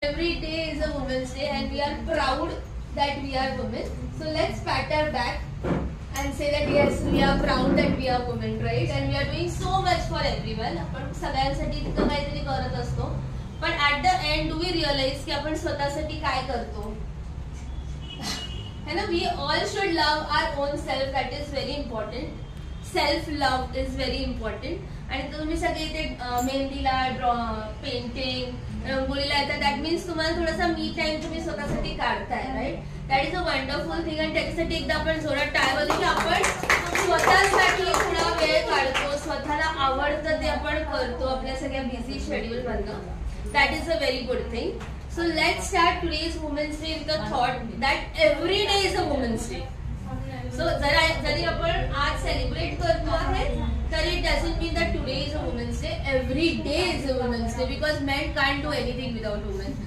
Every day is a Women's Day and we are proud that we are women. So let's pat our back and say that yes, we are proud that we are women, right? And we are doing so much for everyone. आपण सगळ्यांसाठी तिथं काहीतरी करत असतो. पण at the end do we realize की आपण स्वतःसाठी काय करतो? है ना? We all should love our own self. That is very important. Self love is very important. आणि तुम्ही सगळे इथे मेहंदीला पेंटिंग रंगोळीला येतात. दॅट मीन्स तुम्हाला थोडासा मी टाइम तुम्ही स्वतःसाठी काढताय, right? That is a wonderful thing. आणि त्याच्यासाठी एकदा आपण जोरात टाळ्या वाजवू की आपण स्वतःसाठी थोडा वेळ काढतो, स्वतःला आवडतं ते आपण करतो आपल्या सगळ्या बिझी शेड्यूल मधनं. That is a very good thing. So let's start today's Women's Day with the thought that every day is a Women's Day. So जरी आपण आज सेलिब्रेट करतो आहे तर it doesn't mean that today is a Women's Day. Every day is a Women's Day because men can't do anything without women.